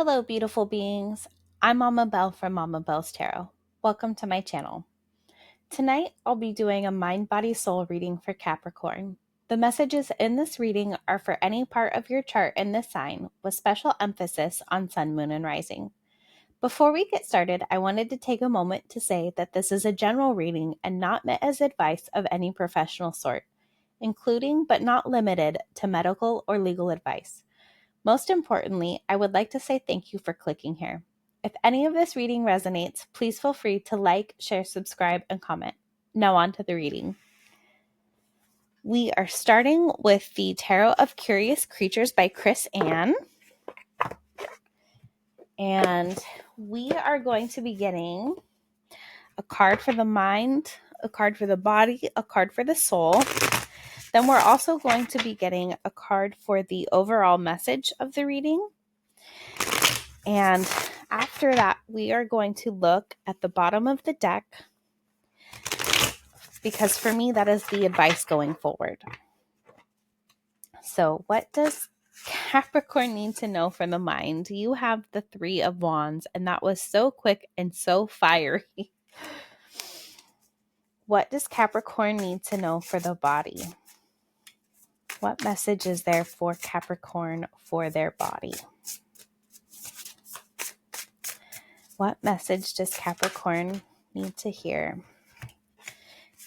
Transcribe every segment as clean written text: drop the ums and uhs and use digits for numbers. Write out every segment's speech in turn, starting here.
Hello, beautiful beings. I'm Mama Belle from Mama Belle's Tarot. Welcome to my channel. Tonight, I'll be doing a mind, body, soul reading for Capricorn. The messages in this reading are for any part of your chart in this sign, with special emphasis on sun, moon, and rising. Before we get started, I wanted to take a moment to say that this is a general reading and not meant as advice of any professional sort, including but not limited to medical or legal advice. Most importantly, I would like to say thank you for clicking here. If any of this reading resonates, please feel free to like, share, subscribe, and comment. Now on to the reading. We are starting with the Tarot of Curious Creatures by Chris Ann. And we are going to be getting a card for the mind, a card for the body, a card for the soul. Then we're also going to be getting a card for the overall message of the reading. And after that, we are going to look at the bottom of the deck, because for me, that is the advice going forward. So what does Capricorn need to know from the mind? You have the Three of Wands, and that was so quick and so fiery. What does Capricorn need to know for the body? What message is there for Capricorn for their body? What message does Capricorn need to hear?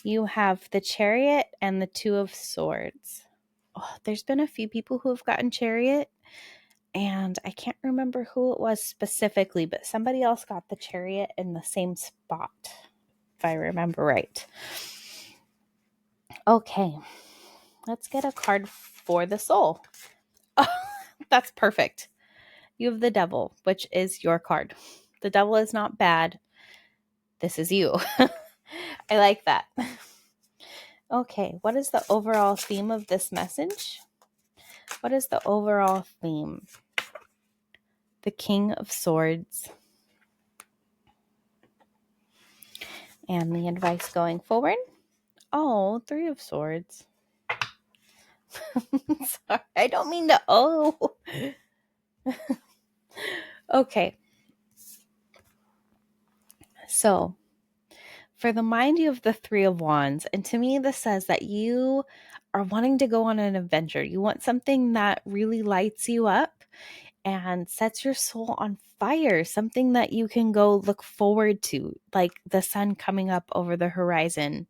You have the Chariot and the Two of Swords. Oh, there's been a few people who have gotten Chariot, and I can't remember who it was specifically, but somebody else got the Chariot in the same spot, if I remember right. Okay, let's get a card for the soul. Oh, that's perfect. You have the Devil, which is your card. The Devil is not bad. This is you. I like that. Okay, what is the overall theme of this message? What is the overall theme? The King of Swords. And the advice going forward? Oh, Three of Swords. Sorry, I don't mean to. Oh. Okay. So, for the mind, you have the Three of Wands. And to me, this says that you are wanting to go on an adventure. You want something that really lights you up and sets your soul on fire, something that you can go look forward to, like the sun coming up over the horizon.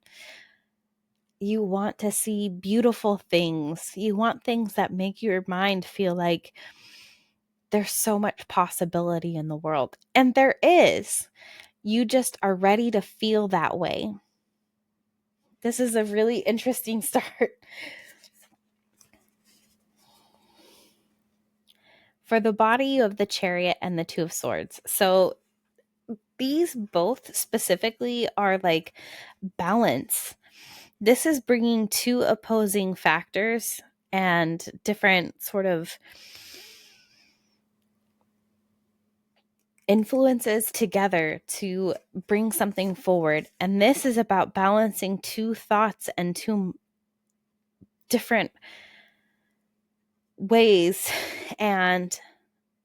You want to see beautiful things. You want things that make your mind feel like there's so much possibility in the world. And there is. You just are ready to feel that way. This is a really interesting start. For the body, you have the Chariot and the Two of Swords. So these both specifically are like balance. This is bringing two opposing factors and different sort of influences together to bring something forward. And this is about balancing two thoughts and two different ways and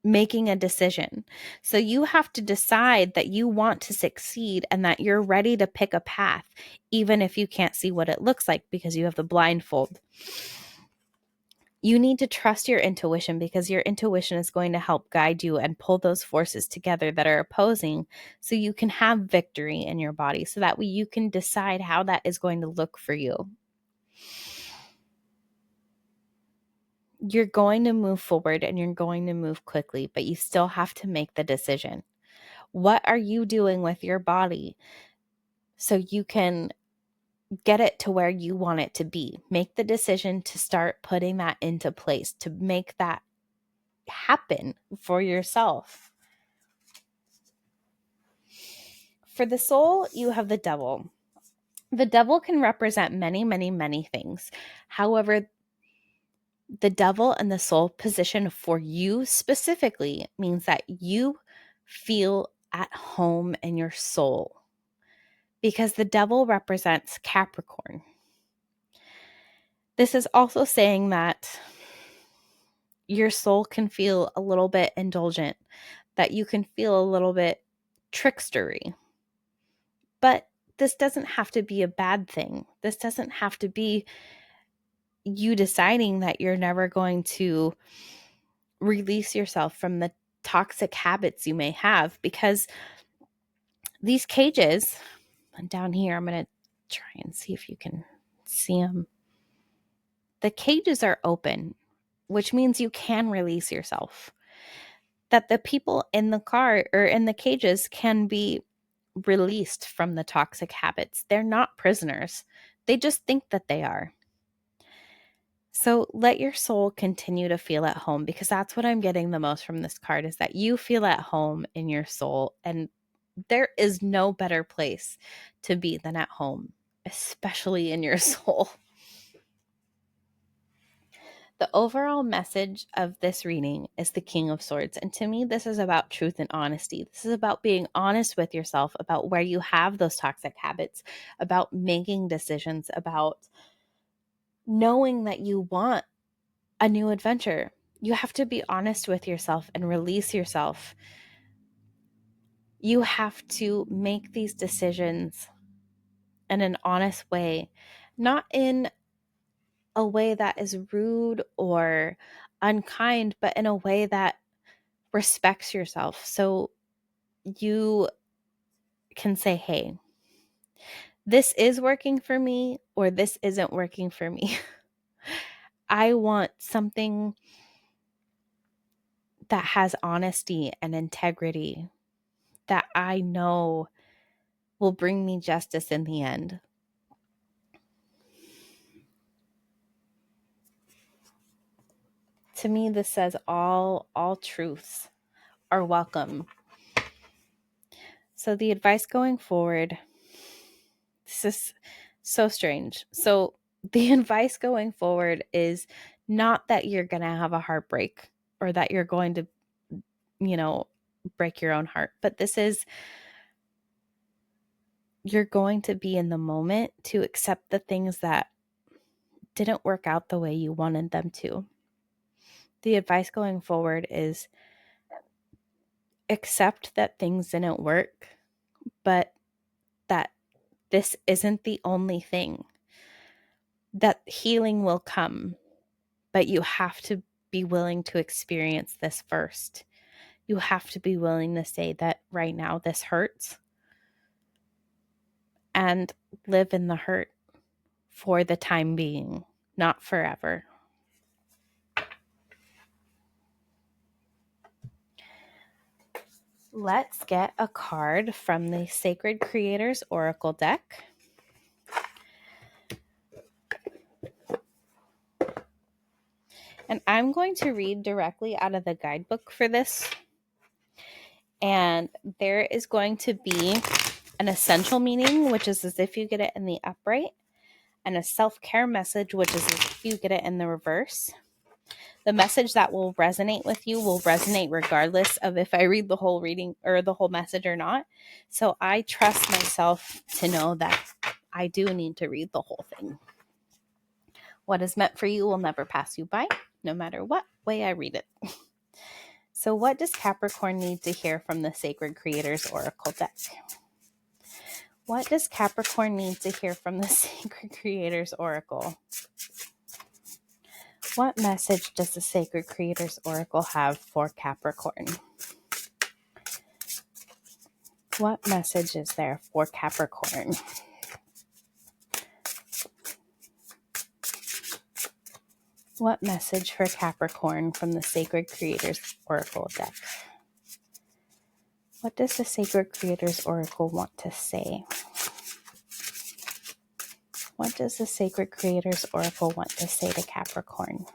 making a decision. So you have to decide that you want to succeed and that you're ready to pick a path, even if you can't see what it looks like because you have the blindfold. You need to trust your intuition because your intuition is going to help guide you and pull those forces together that are opposing so you can have victory in your body, so that way you can decide how that is going to look for you. You're going to move forward and you're going to move quickly, but you still have to make the decision. What are you doing with your body so you can get it to where you want it to be? Make the decision to start putting that into place, to make that happen for yourself. For the soul, you have the Devil. The Devil can represent many, many, many things. However, the Devil and the soul position for you specifically means that you feel at home in your soul, because the Devil represents Capricorn. This is also saying that your soul can feel a little bit indulgent, that you can feel a little bit trickstery. But this doesn't have to be a bad thing. This doesn't have to be you deciding that you're never going to release yourself from the toxic habits you may have, because these cages down here, I'm going to try and see if you can see them. The cages are open, which means you can release yourself. That the people in the car or in the cages can be released from the toxic habits. They're not prisoners. They just think that they are. So let your soul continue to feel at home, because that's what I'm getting the most from this card, is that you feel at home in your soul. And there is no better place to be than at home, especially in your soul. The overall message of this reading is the King of Swords. And to me, this is about truth and honesty. This is about being honest with yourself about where you have those toxic habits, about making decisions, about knowing that you want a new adventure. You have to be honest with yourself and release yourself. You have to make these decisions in an honest way, not in a way that is rude or unkind, but in a way that respects yourself. So you can say, hey, this is working for me, or this isn't working for me. I want something that has honesty and integrity, that I know will bring me justice in the end. To me, this says all truths are welcome. So the advice going forward, this is so strange. So the advice going forward is not that you're going to have a heartbreak or that you're going to, break your own heart, but this is, you're going to be in the moment to accept the things that didn't work out the way you wanted them to. The advice going forward is accept that things didn't work, but that this isn't the only thing. That healing will come, but you have to be willing to experience this first. You have to be willing to say that right now this hurts, and live in the hurt for the time being, not forever. Let's get a card from the Sacred Creators Oracle deck. And I'm going to read directly out of the guidebook for this. And there is going to be an essential meaning, which is as if you get it in the upright, and a self-care message, which is as if you get it in the reverse. The message that will resonate with you will resonate regardless of if I read the whole reading or the whole message or not. So I trust myself to know that I do need to read the whole thing. What is meant for you will never pass you by, no matter what way I read it. So what does Capricorn need to hear from the Sacred Creators Oracle deck? What does Capricorn need to hear from the Sacred Creators Oracle? What message does the Sacred Creators Oracle have for Capricorn? What message is there for Capricorn? What message for Capricorn from the Sacred Creators Oracle deck? What does the Sacred Creators Oracle want to say? What does the Sacred Creators Oracle want to say to Capricorn?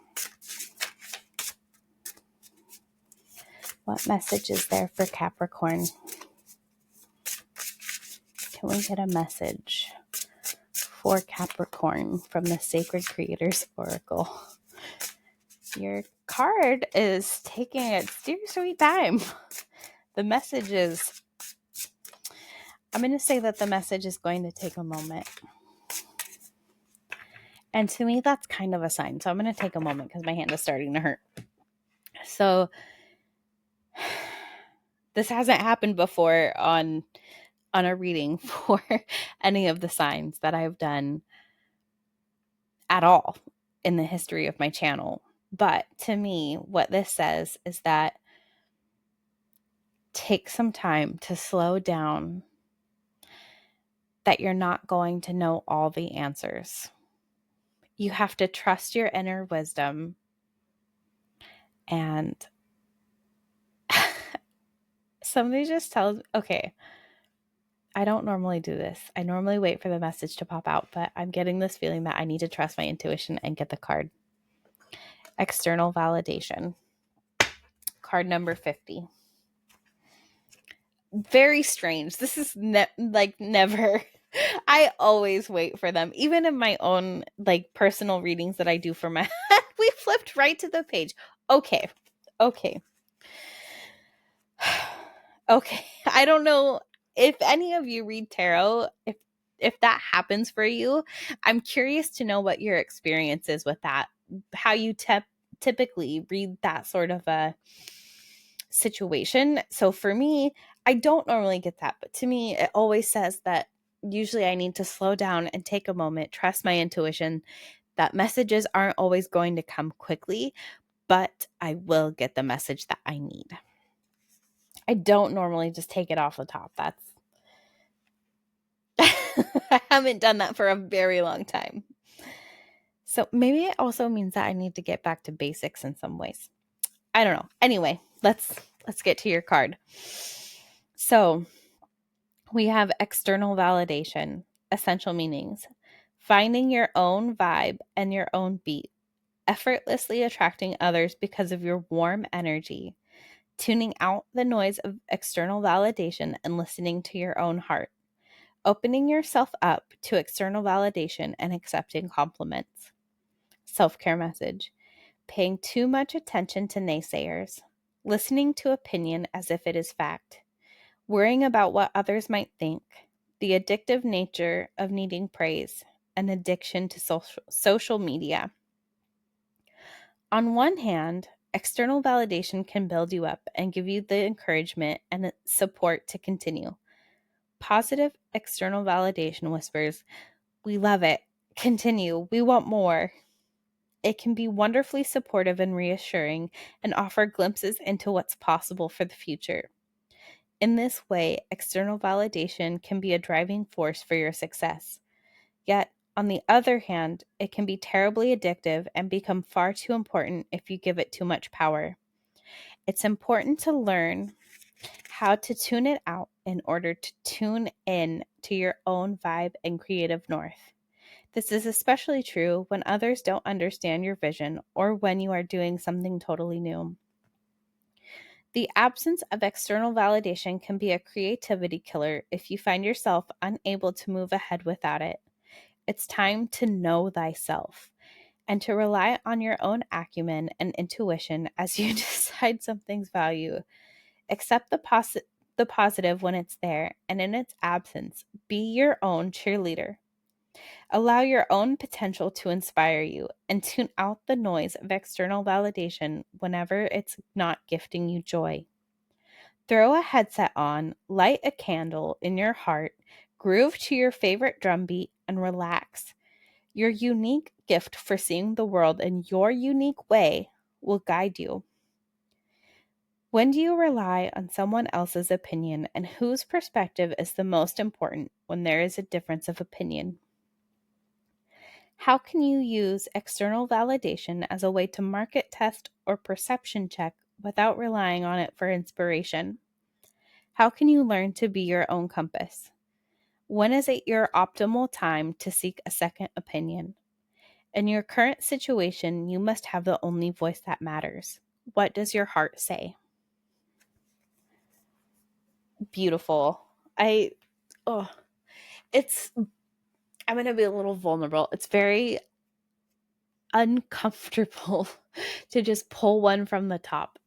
What message is there for Capricorn? Can we get a message for Capricorn from the Sacred Creators Oracle? Your card is taking its dear sweet time. The message is, I'm going to say that the message is going to take a moment. And to me, that's kind of a sign. So I'm going to take a moment because my hand is starting to hurt. So this hasn't happened before on a reading for any of the signs that I've done at all in the history of my channel. But to me, what this says is that take some time to slow down, that you're not going to know all the answers. You have to trust your inner wisdom. And somebody just tells, okay, I don't normally do this. I normally wait for the message to pop out, but I'm getting this feeling that I need to trust my intuition and get the card. External validation. Card number 50. Very strange. This is never. I always wait for them. Even in my own personal readings that I do for my we flipped right to the page. Okay. Okay. Okay. I don't know if any of you read tarot, if that happens for you. I'm curious to know what your experience is with that. How you typically read that sort of a situation. So for me, I don't normally get that, but to me, it always says that usually I need to slow down and take a moment, trust my intuition, that messages aren't always going to come quickly, but I will get the message that I need. I don't normally just take it off the top. That's I haven't done that for a very long time. So maybe it also means that I need to get back to basics in some ways. I don't know. Anyway, let's get to your card. So we have external validation, essential meanings, finding your own vibe and your own beat, effortlessly attracting others because of your warm energy, tuning out the noise of external validation and listening to your own heart, opening yourself up to external validation and accepting compliments. Self-care message, paying too much attention to naysayers, listening to opinion as if it is fact, worrying about what others might think, the addictive nature of needing praise, an addiction to social media. On one hand, external validation can build you up and give you the encouragement and support to continue. Positive external validation whispers, "We love it. Continue. We want more." It can be wonderfully supportive and reassuring and offer glimpses into what's possible for the future. In this way, external validation can be a driving force for your success. Yet, on the other hand, it can be terribly addictive and become far too important if you give it too much power. It's important to learn how to tune it out in order to tune in to your own vibe and creative north. This is especially true when others don't understand your vision or when you are doing something totally new. The absence of external validation can be a creativity killer if you find yourself unable to move ahead without it. It's time to know thyself and to rely on your own acumen and intuition as you decide something's value. Accept the positive when it's there, and in its absence, be your own cheerleader. Allow your own potential to inspire you and tune out the noise of external validation whenever it's not gifting you joy. Throw a headset on, light a candle in your heart, groove to your favorite drum beat, and relax. Your unique gift for seeing the world in your unique way will guide you. When do you rely on someone else's opinion, and whose perspective is the most important when there is a difference of opinion? How can you use external validation as a way to market test or perception check without relying on it for inspiration? How can you learn to be your own compass? When is it your optimal time to seek a second opinion? In your current situation, you must have the only voice that matters. What does your heart say? Beautiful. I'm going to be a little vulnerable. It's very uncomfortable to just pull one from the top.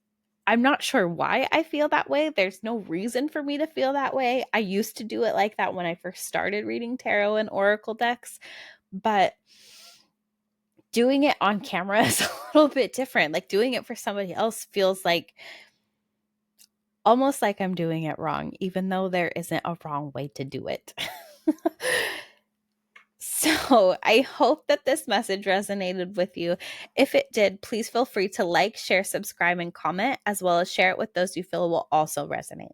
I'm not sure why I feel that way. There's no reason for me to feel that way. I used to do it like that when I first started reading tarot and oracle decks, but doing it on camera is a little bit different. Like doing it for somebody else feels like almost like I'm doing it wrong, even though there isn't a wrong way to do it. So I hope that this message resonated with you. If it did, please feel free to like, share, subscribe, and comment, as well as share it with those you feel will also resonate.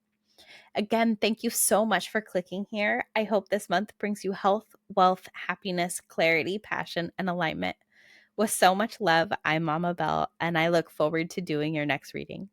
Again, thank you so much for clicking here. I hope this month brings you health, wealth, happiness, clarity, passion, and alignment. With so much love, I'm Mama Belle, and I look forward to doing your next reading.